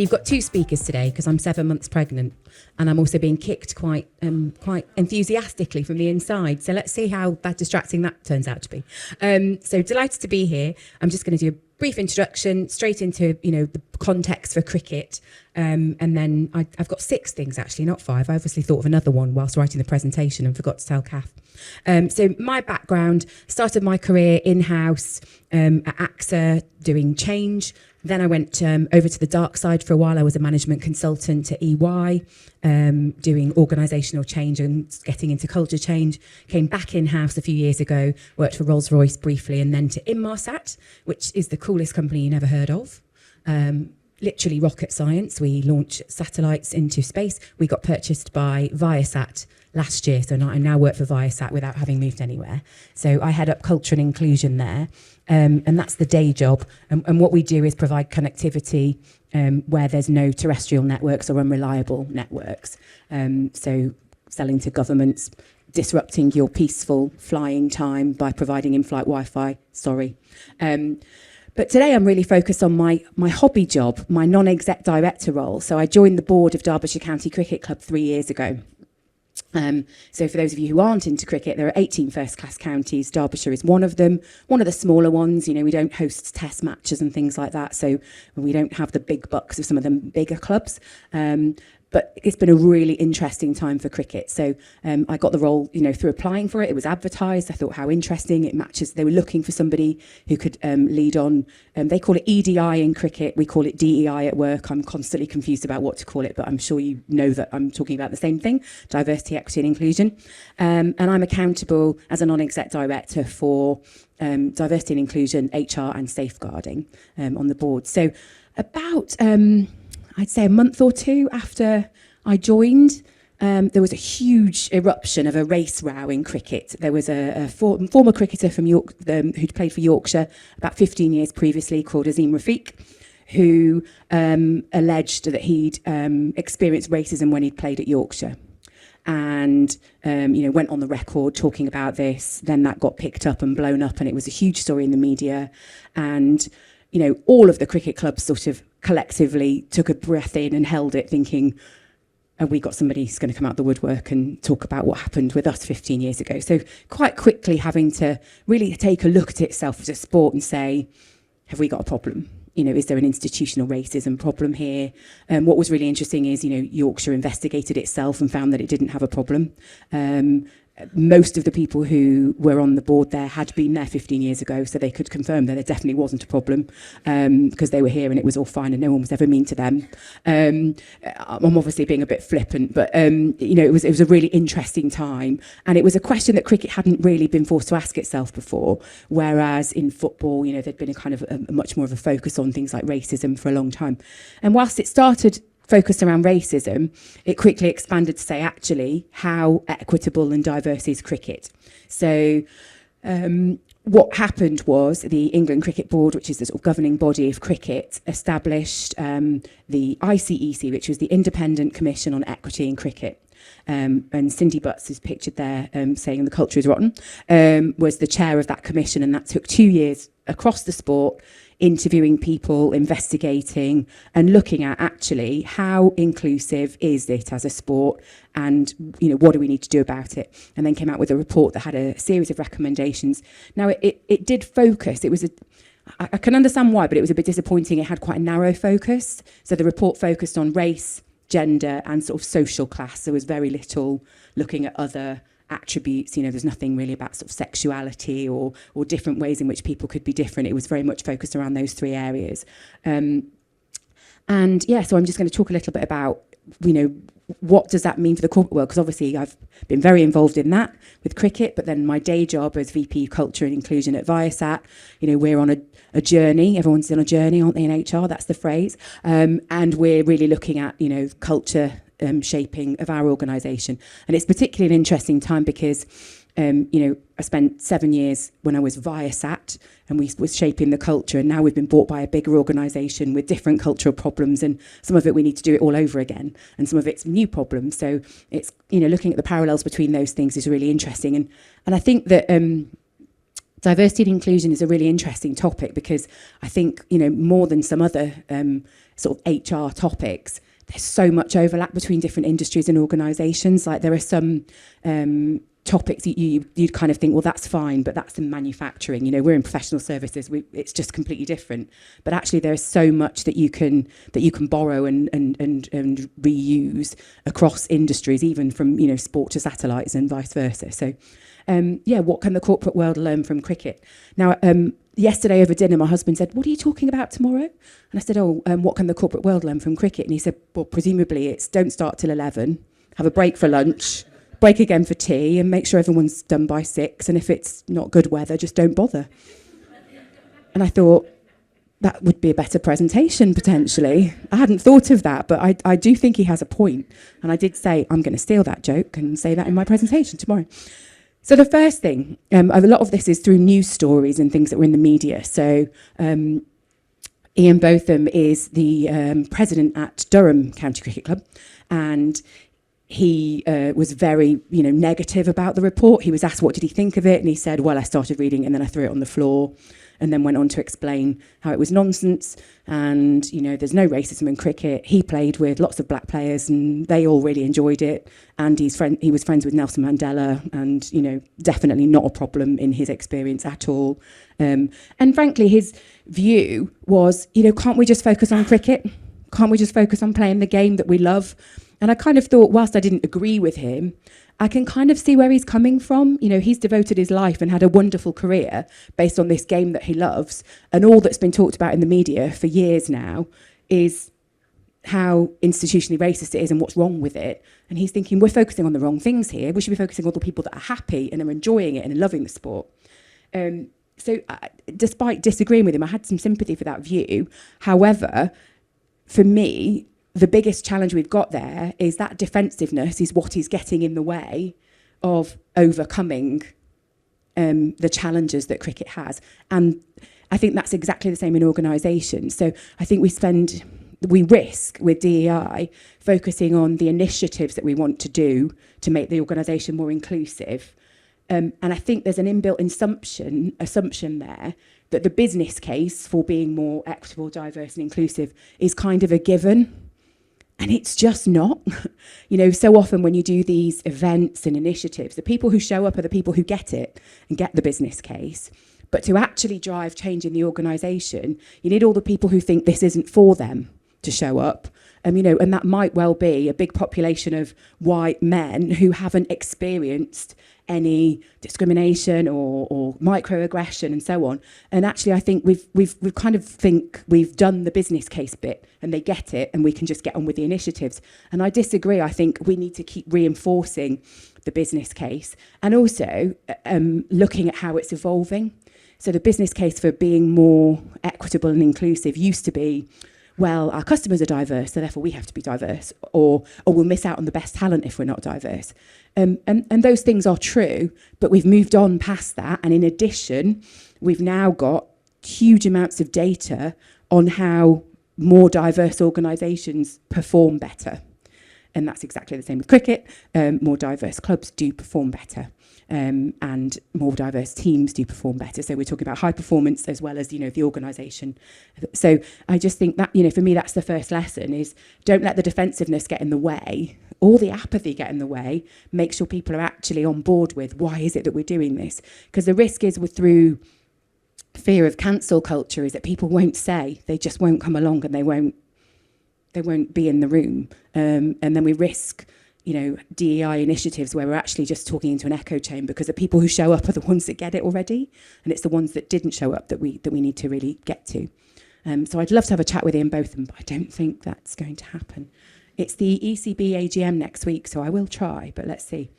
you've got two speakers today because I'm 7 months pregnant and I'm also being kicked quite enthusiastically from the inside. So let's see how distracting that turns out to be. So delighted to be here. I'm just going to do a brief introduction straight into the context for cricket, and then I've got 6 things actually, not 5. I obviously thought of another one whilst writing the presentation and forgot to tell Kath. So my background, started my career in-house at AXA doing change. Then I went over to the dark side for a while. I was a management consultant at EY, doing organisational change and getting into culture change. Came back in-house a few years ago, worked for Rolls-Royce briefly, and then to Inmarsat, which is the coolest company you never heard of. Literally rocket science. We launch satellites into space. We got purchased by Viasat last year, so I now work for Viasat without having moved anywhere. So I head up culture and inclusion there, and that's the day job. And what we do is provide connectivity where there's no terrestrial networks or unreliable networks. So selling to governments, disrupting your peaceful flying time by providing in-flight Wi-Fi. But today I'm really focused on my hobby job, my non-exec director role. So I joined the board of Derbyshire County Cricket Club 3 years ago. So for those of you who aren't into cricket, there are 18 first-class counties. Derbyshire is one of them, one of the smaller ones. We don't host test matches and things like that, so we don't have the big bucks of some of the bigger clubs. But it's been a really interesting time for cricket. So I got the role, through applying for it. It was advertised. I thought how interesting. It matches. They were looking for somebody who could lead on. They call it EDI in cricket. We call it DEI at work. I'm constantly confused about what to call it, but I'm sure you know that I'm talking about the same thing: diversity, equity, and inclusion. And I'm accountable as a non-exec director for diversity and inclusion, HR, and safeguarding on the board. So about I'd say a month or two after I joined, there was a huge eruption of a race row in cricket. There was a former cricketer from York who'd played for Yorkshire about 15 years previously, called Azim Rafiq, who alleged that he'd experienced racism when he'd played at Yorkshire. And went on the record talking about this. Then that got picked up and blown up, and it was a huge story in the media. And all of the cricket clubs sort of collectively took a breath in and held it, thinking, have we got somebody who's going to come out the woodwork and talk about what happened with us 15 years ago? So quite quickly having to really take a look at itself as a sport and say, have we got a problem? Is there an institutional racism problem here? What was really interesting is, Yorkshire investigated itself and found that it didn't have a problem. Most of the people who were on the board there had been there 15 years ago, so they could confirm that there definitely wasn't a problem, because they were here and it was all fine and no one was ever mean to them. I'm obviously being a bit flippant, but it was a really interesting time, and it was a question that cricket hadn't really been forced to ask itself before, whereas in football, there'd been a kind of a much more of a focus on things like racism for a long time. And whilst it started focused around racism, it quickly expanded to say, actually, how equitable and diverse is cricket? So what happened was the England Cricket Board, which is the sort of governing body of cricket, established the ICEC, which was the Independent Commission on Equity in Cricket. And Cindy Butts is pictured there saying the culture is rotten, was the chair of that commission, and that took 2 years across the sport, interviewing people, investigating and looking at actually how inclusive is it as a sport, and what do we need to do about it, and then came out with a report that had a series of recommendations. Now it did focus, I can understand why, but it was a bit disappointing. It had quite a narrow focus. So the report focused on race, gender and sort of social class. There was very little looking at other attributes. There's nothing really about sort of sexuality or different ways in which people could be different. It was very much focused around those 3 areas. So I'm just going to talk a little bit about, what does that mean for the corporate world? Because obviously I've been very involved in that with cricket, but then my day job as VP Culture and Inclusion at Viasat, we're on a journey. Everyone's on a journey, aren't they, in HR? That's the phrase. And we're really looking at, culture shaping of our organisation. And it's particularly an interesting time because, I spent 7 years when I was Viasat and we was shaping the culture, and now we've been bought by a bigger organisation with different cultural problems, and some of it we need to do it all over again, and some of it's new problems. So it's, looking at the parallels between those things is really interesting. And I think that Diversity and inclusion is a really interesting topic because I think, more than some other sort of HR topics, there's so much overlap between different industries and organisations. Like there are some topics you'd kind of think, well, that's fine, but that's in manufacturing. We're in professional services. It's just completely different. But actually, there's so much that you can borrow and reuse across industries, even from sport to satellites and vice versa. So, what can the corporate world learn from cricket? Now, yesterday over dinner, my husband said, "What are you talking about tomorrow?" And I said, "What can the corporate world learn from cricket?" And he said, "Well, presumably it's don't start till 11, have a break for lunch, break again for tea, and make sure everyone's done by 6. And if it's not good weather, just don't bother." And I thought, that would be a better presentation, potentially. I hadn't thought of that, but I do think he has a point. And I did say, I'm going to steal that joke and say that in my presentation tomorrow. So the first thing, a lot of this is through news stories and things that were in the media. So Ian Botham is the president at Durham County Cricket Club, and he was very, negative about the report. He was asked, what did he think of it? And he said, well, I started reading it and then I threw it on the floor, and then went on to explain how it was nonsense and, there's no racism in cricket. He played with lots of black players and they all really enjoyed it. And he was friends with Nelson Mandela and, definitely not a problem in his experience at all. And frankly, his view was, can't we just focus on cricket? Can't we just focus on playing the game that we love? And I kind of thought, whilst I didn't agree with him, I can kind of see where he's coming from. He's devoted his life and had a wonderful career based on this game that he loves. And all that's been talked about in the media for years now is how institutionally racist it is and what's wrong with it. And he's thinking, we're focusing on the wrong things here. We should be focusing on the people that are happy and are enjoying it and are loving the sport. So despite disagreeing with him, I had some sympathy for that view. However, for me, the biggest challenge we've got there is that defensiveness is what is getting in the way of overcoming the challenges that cricket has. And I think that's exactly the same in organisations. So I think we risk with DEI focusing on the initiatives that we want to do to make the organisation more inclusive. And I think there's an inbuilt assumption there that the business case for being more equitable, diverse and inclusive is kind of a given. And it's just not. So often when you do these events and initiatives, the people who show up are the people who get it and get the business case. But to actually drive change in the organisation, you need all the people who think this isn't for them to show up. And that might well be a big population of white men who haven't experienced any discrimination or microaggression and so on. And actually, I think we've kind of think we've done the business case bit and they get it and we can just get on with the initiatives. And I disagree. I think we need to keep reinforcing the business case and also looking at how it's evolving. So the business case for being more equitable and inclusive used to be, well, our customers are diverse, so therefore we have to be diverse, or we'll miss out on the best talent if we're not diverse. And those things are true, but we've moved on past that. And in addition, we've now got huge amounts of data on how more diverse organisations perform better. And that's exactly the same with cricket. More diverse clubs do perform better. And more diverse teams do perform better. So we're talking about high performance as well as, the organisation. So I just think that, for me, that's the first lesson is don't let the defensiveness get in the way or the apathy get in the way. Make sure people are actually on board with why is it that we're doing this? Because the risk is through fear of cancel culture is that people won't say, they just won't come along and they won't be in the room. And then we risk DEI initiatives where we're actually just talking into an echo chamber because the people who show up are the ones that get it already, and it's the ones that didn't show up that we need to really get to. So I'd love to have a chat with Ian Botham, but I don't think that's going to happen. It's the ECB AGM next week, so I will try, but let's see.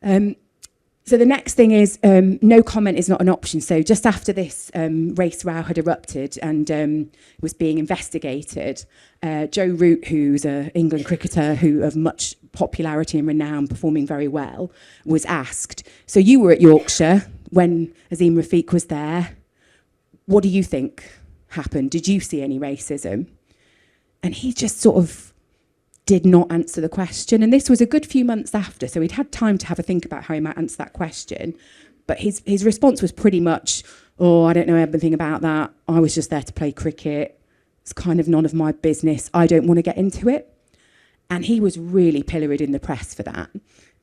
So the next thing is no comment is not an option. So just after this race row had erupted and was being investigated, Joe Root, who's an England cricketer who of much popularity and renown, performing very well, was asked, so you were at Yorkshire when Azim Rafiq was there. What do you think happened? Did you see any racism? And he just sort of did not answer the question. And this was a good few months after, so he'd had time to have a think about how he might answer that question. But his response was pretty much, oh, I don't know everything about that. I was just there to play cricket. It's kind of none of my business. I don't want to get into it. And he was really pilloried in the press for that.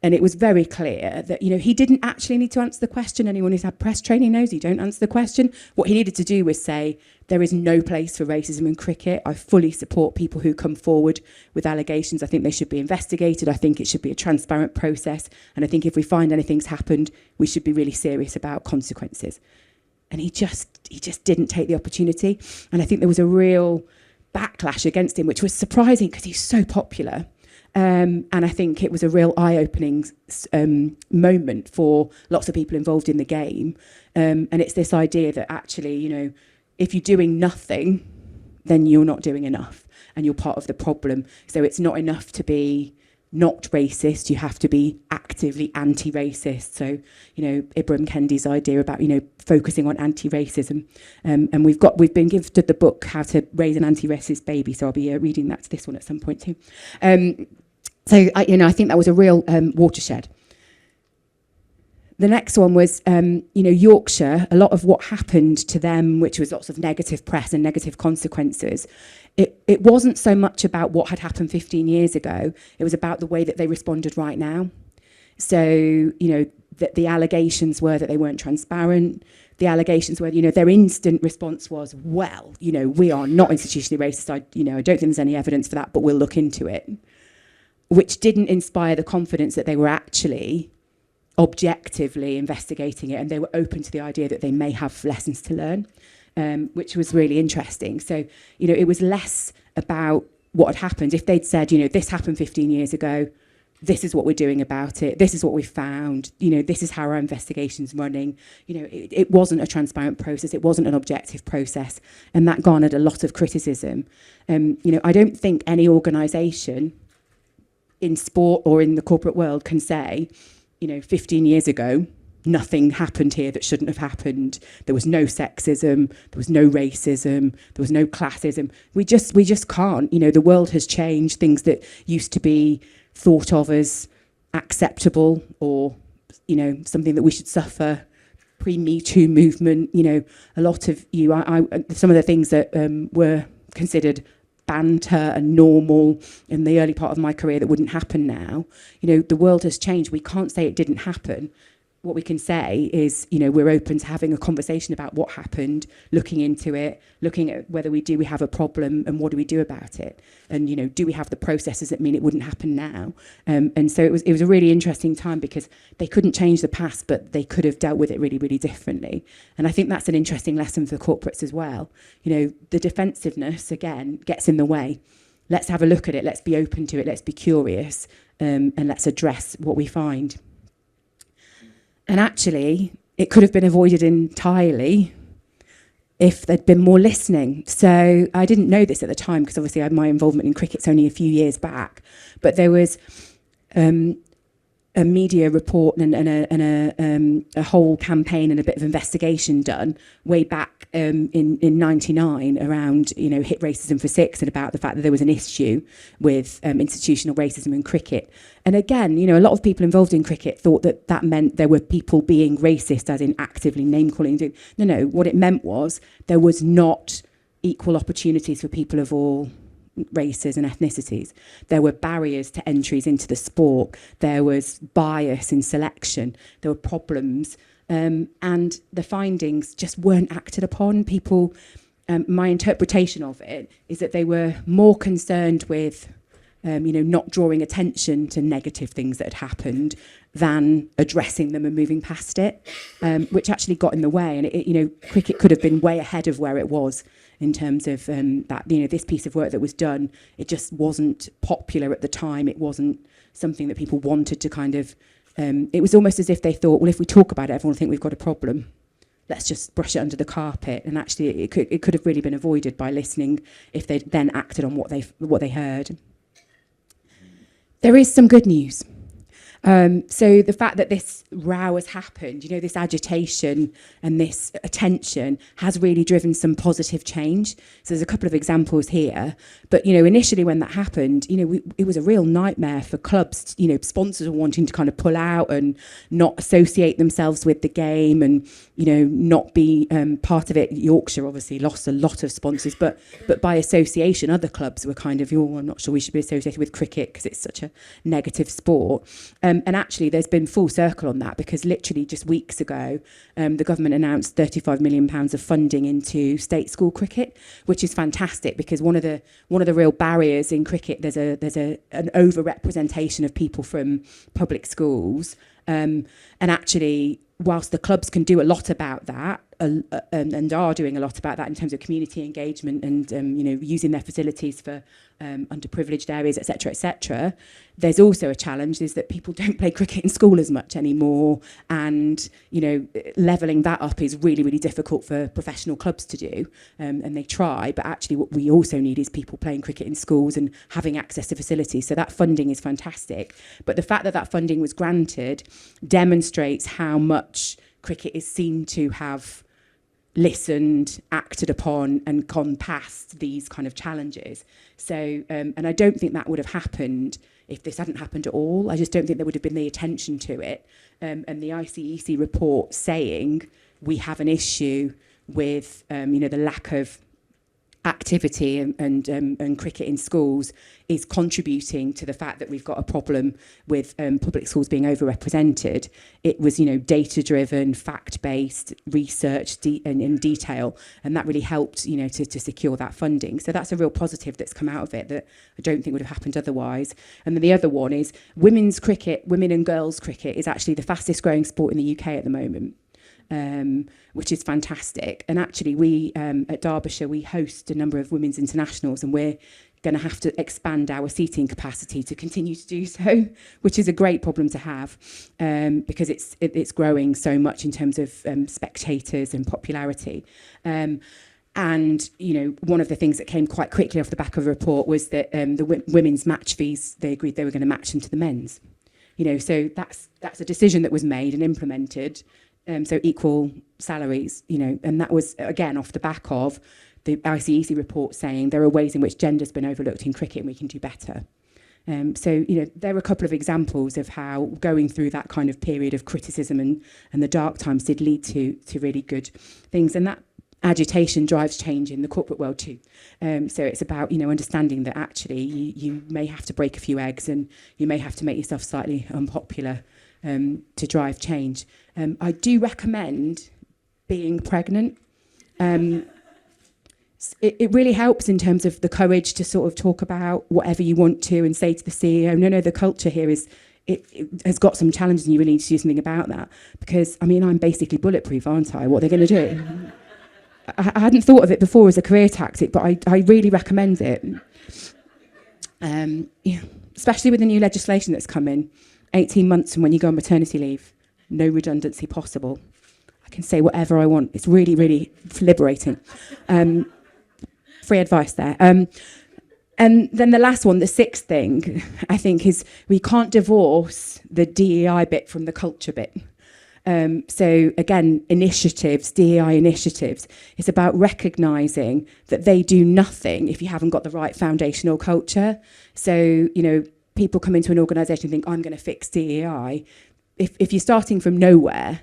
And it was very clear that, he didn't actually need to answer the question. Anyone who's had press training knows you don't answer the question. What he needed to do was say, there is no place for racism in cricket. I fully support people who come forward with allegations. I think they should be investigated. I think it should be a transparent process. And I think if we find anything's happened, we should be really serious about consequences. And he just didn't take the opportunity. And I think there was a real backlash against him, which was surprising because he's so popular. And I think it was a real eye-opening moment for lots of people involved in the game. And it's this idea that actually, if you're doing nothing, then you're not doing enough and you're part of the problem. So it's not enough to be not racist, you have to be actively anti-racist. So, Ibram Kendi's idea about, focusing on anti-racism. And we've been gifted the book, How to Raise an Anti-Racist Baby, so I'll be reading that to this one at some point too. So, I think that was a real watershed. The next one was, Yorkshire, a lot of what happened to them, which was lots of negative press and negative consequences, it wasn't so much about what had happened 15 years ago, it was about the way that they responded right now. So, that the allegations were that they weren't transparent. The allegations were, their instant response was, well, we are not institutionally racist. I don't think there's any evidence for that, but we'll look into it. Which didn't inspire the confidence that they were actually objectively investigating it, and they were open to the idea that they may have lessons to learn, which was really interesting. So, it was less about what had happened. If they'd said, this happened 15 years ago, this is what we're doing about it, this is what we found, this is how our investigation's running, it wasn't a transparent process, it wasn't an objective process, and that garnered a lot of criticism. I don't think any organisation in sport or in the corporate world can say, 15 years ago, nothing happened here that shouldn't have happened. There was no sexism, there was no racism, there was no classism. We just can't. The world has changed. Things that used to be thought of as acceptable or, something that we should suffer pre-Me Too movement, a lot of some of the things that were considered banter and normal in the early part of my career that wouldn't happen now. The world has changed. We can't say it didn't happen. What we can say is, we're open to having a conversation about what happened, looking into it, looking at whether we have a problem and what do we do about it? And, do we have the processes that mean it wouldn't happen now? And so it was a really interesting time because they couldn't change the past, but they could have dealt with it really, really differently. And I think that's an interesting lesson for corporates as well. The defensiveness, again, gets in the way. Let's have a look at it. Let's be open to it. Let's be curious, and let's address what we find. And actually, it could have been avoided entirely if there'd been more listening. So I didn't know this at the time because obviously my involvement in cricket's only a few years back. But there was a media report and a whole campaign and a bit of investigation done way back in 99 around hit racism for six and about the fact that there was an issue with institutional racism in cricket. And again, a lot of people involved in cricket thought that meant there were people being racist, as in actively name calling. No, what it meant was there was not equal opportunities for people of all races and ethnicities. There were barriers to entries into the sport. There was bias in selection. There were problems. And the findings just weren't acted upon. People, my interpretation of it is that they were more concerned with, not drawing attention to negative things that had happened than addressing them and moving past it, which actually got in the way. And, cricket could have been way ahead of where it was in terms of that, this piece of work that was done. It just wasn't popular at the time. It wasn't something that people wanted to kind of, it was almost as if they thought, well, if we talk about it, everyone will think we've got a problem. Let's just brush it under the carpet. And actually, it could have really been avoided by listening if they'd then acted on what they heard. There is some good news. So the fact that this row has happened, this agitation and this attention has really driven some positive change. So there's a couple of examples here. But, initially when that happened, it was a real nightmare for clubs. Sponsors were wanting to kind of pull out and not associate themselves with the game and, not be part of it. Yorkshire obviously lost a lot of sponsors, but by association, other clubs were kind of, I'm not sure we should be associated with cricket because it's such a negative sport. And actually, there's been full circle on that because literally just weeks ago, the government announced £35 million of funding into state school cricket, which is fantastic because one of the real barriers in cricket, there's an over-representation of people from public schools. And actually, whilst the clubs can do a lot about that, and are doing a lot about that in terms of community engagement and using their facilities for underprivileged areas, etc., there's also a challenge is that people don't play cricket in school as much anymore, and levelling that up is really, really difficult for professional clubs to do, and they try, but actually what we also need is people playing cricket in schools and having access to facilities. So that funding is fantastic, but the fact that that funding was granted demonstrates how much cricket is seen to have listened, acted upon, and gone past these kind of challenges. So, and I don't think that would have happened if this hadn't happened at all. I just don't think there would have been the attention to it. And the ICEC report saying we have an issue with, the lack of activity and cricket in schools is contributing to the fact that we've got a problem with public schools being overrepresented. It was, data-driven, fact-based research in detail, and that really helped, to secure that funding. So that's a real positive that's come out of it that I don't think would have happened otherwise. And then the other one is women's cricket, women and girls cricket is actually the fastest growing sport in the UK at the moment. Which is fantastic. And actually we, at Derbyshire, we host a number of women's internationals, and we're going to have to expand our seating capacity to continue to do so, which is a great problem to have, because it's growing so much in terms of spectators and popularity. And, one of the things that came quite quickly off the back of a report was that the women's match fees, they agreed they were going to match them to the men's. So that's a decision that was made and implemented. So equal salaries, and that was, again, off the back of the ICEC report saying there are ways in which gender's been overlooked in cricket and we can do better. So, there are a couple of examples of how going through that kind of period of criticism and the dark times did lead to really good things. And that agitation drives change in the corporate world too. So it's about, understanding that actually you may have to break a few eggs and you may have to make yourself slightly unpopular to drive change. I do recommend being pregnant. It really helps in terms of the courage to sort of talk about whatever you want to and say to the CEO, no, the culture here is, it has got some challenges and you really need to do something about that. Because, I'm basically bulletproof, aren't I? What are they going to do? I hadn't thought of it before as a career tactic, but I really recommend it. Especially with the new legislation that's come in. 18 months from when you go on maternity leave, no redundancy possible. I can say whatever I want. It's really, really liberating. Free advice there. And then the last one, the sixth thing, I think, is we can't divorce the DEI bit from the culture bit. So again, initiatives, DEI initiatives, it's about recognising that they do nothing if you haven't got the right foundational culture. So, people come into an organisation and think, I'm going to fix DEI. If you're starting from nowhere,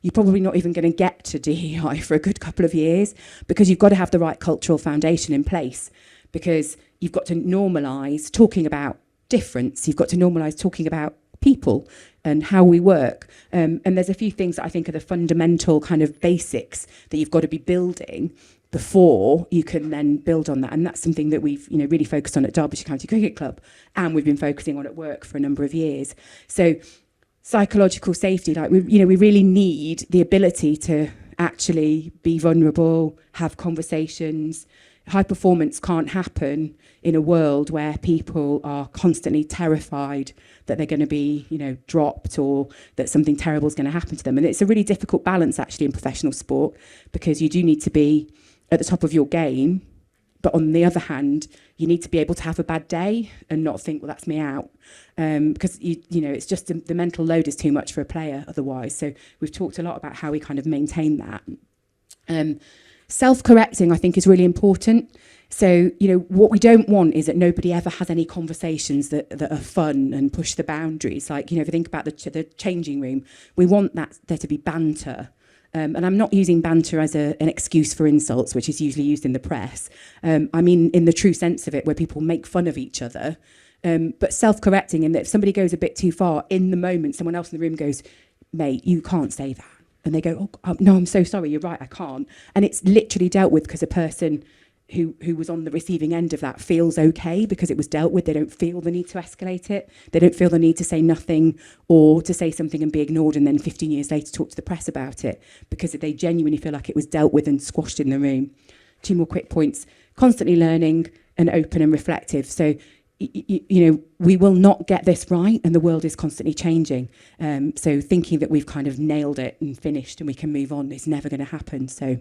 you're probably not even going to get to DEI for a good couple of years, because you've got to have the right cultural foundation in place, because you've got to normalise talking about difference. You've got to normalise talking about people and how we work. And there's a few things that I think are the fundamental kind of basics that you've got to be building before you can then build on that. And that's something that we've really focused on at Derbyshire County Cricket Club, and we've been focusing on at work for a number of years. So psychological safety, we really need the ability to actually be vulnerable, have conversations. High performance can't happen in a world where people are constantly terrified that they're going to be, dropped, or that something terrible is going to happen to them. And it's a really difficult balance actually in professional sport, because you do need to be at the top of your game, But on the other hand, you need to be able to have a bad day and not think, well, that's me out. Because, you know, it's just the mental load is too much for a player otherwise. So we've talked a lot about how we kind of maintain that. Self-correcting, I think, is really important. So, you know, what we don't want is that nobody ever has any conversations that are fun and push the boundaries. Like, you know, if you think about the changing room, we want that there to be banter. And I'm not using banter as an excuse for insults, which is usually used in the press. I mean, in the true sense of it, where people make fun of each other. But self-correcting in that if somebody goes a bit too far, in the moment, someone else in the room goes, mate, you can't say that. And they go, oh, no, I'm so sorry, you're right, I can't. And it's literally dealt with because a person who was on the receiving end of that feels okay because it was dealt with. They don't feel the need to escalate it. They don't feel the need to say nothing or to say something and be ignored and then 15 years later talk to the press about it because they genuinely feel like it was dealt with and squashed in the room. 2 more quick points. Constantly learning and open and reflective. So, you know, we will not get this right and the world is constantly changing. So thinking that we've kind of nailed it and finished and we can move on is never going to happen. So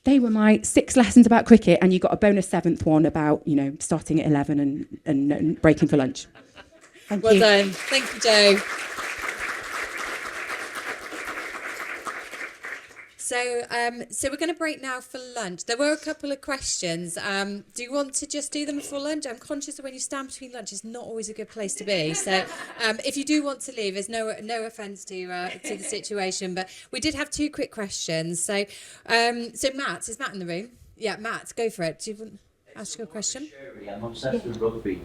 they were my 6 lessons about cricket, and you got a bonus 7th one about, you know, starting at 11 and breaking for lunch. Thank you. Well done. Thank you, Jo. So we're going to break now for lunch. There were a couple of questions. Do you want to just do them before lunch? I'm conscious that when you stand between lunch, it's not always a good place to be. So if you do want to leave, there's no offence to the situation. But we did have 2 quick questions. So Matt, is Matt in the room? Yeah, Matt, go for it. Do you want to ask your question? Sure, I'm obsessed with rugby,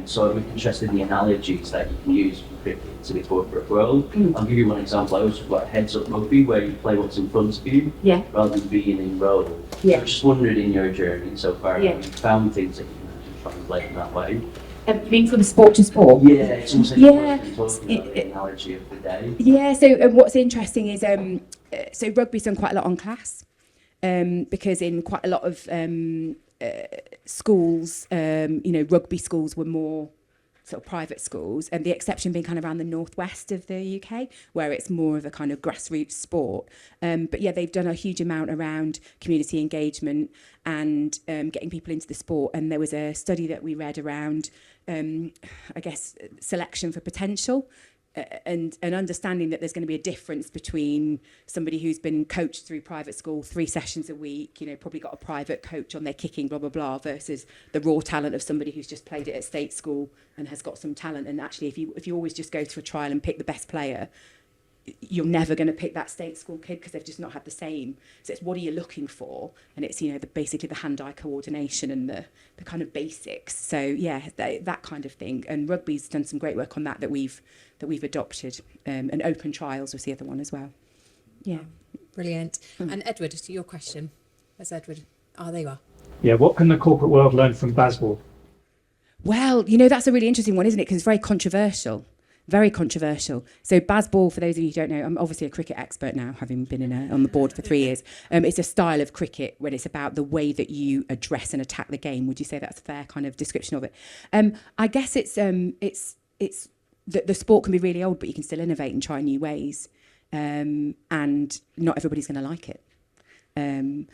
so I'm interested in the analogies that you can use from cricket to the corporate world. I'll give you one example. I always talk about heads-up rugby, where you play what's in front of you, rather than being in role. So I was just wondering, in your journey so far, have you found things that you can actually translate in that way? You mean from sport to sport? Yeah, it's almost like talking about the analogy of the day. Yeah, so what's interesting is, so rugby's done quite a lot on class, because in quite a lot of schools, you know, rugby schools were more sort of private schools, and the exception being kind of around the northwest of the UK, where it's more of a kind of grassroots sport. But yeah, they've done a huge amount around community engagement and getting people into the sport. And there was a study that we read around, I guess, selection for potential. And understanding that there's going to be a difference between somebody who's been coached through private school 3 sessions a week, you know, probably got a private coach on their kicking, blah, blah, blah, versus the raw talent of somebody who's just played it at state school and has got some talent. And actually, if you always just go to a trial and pick the best player, you're never going to pick that state school kid because they've just not had the same. So it's what are you looking for? And it's, you know, basically the hand-eye coordination and the kind of basics. So yeah, that kind of thing. And rugby's done some great work on that we've adopted. And open trials was the other one as well. Yeah. Brilliant. And Edward, to your question. Where's Edward? Oh, there you are. Yeah, what can the corporate world learn from baseball? Well, you know, that's a really interesting one, isn't it? Because it's very controversial. Very controversial. So baseball, for those of you who don't know, I'm obviously a cricket expert now, having been on the board for 3 years. It's a style of cricket when it's about the way that you address and attack the game. Would you say that's a fair kind of description of it? I guess it's the sport can be really old, but you can still innovate and try new ways. And not everybody's going to like it. And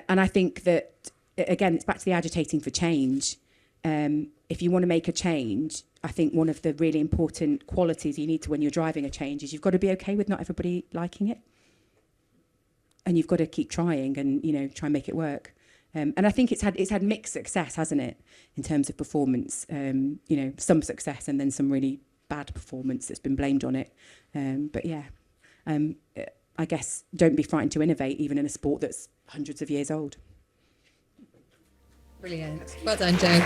I think that, again, it's back to the agitating for change. If you want to make a change, I think one of the really important qualities you need to when you're driving a change is you've got to be okay with not everybody liking it. And you've got to keep trying and, you know, try and make it work. And I think it's had mixed success, hasn't it, in terms of performance. You know, some success and then some really bad performance that's been blamed on it. But yeah, I guess don't be frightened to innovate, even in a sport that's hundreds of years old. Brilliant. Well done, Jo.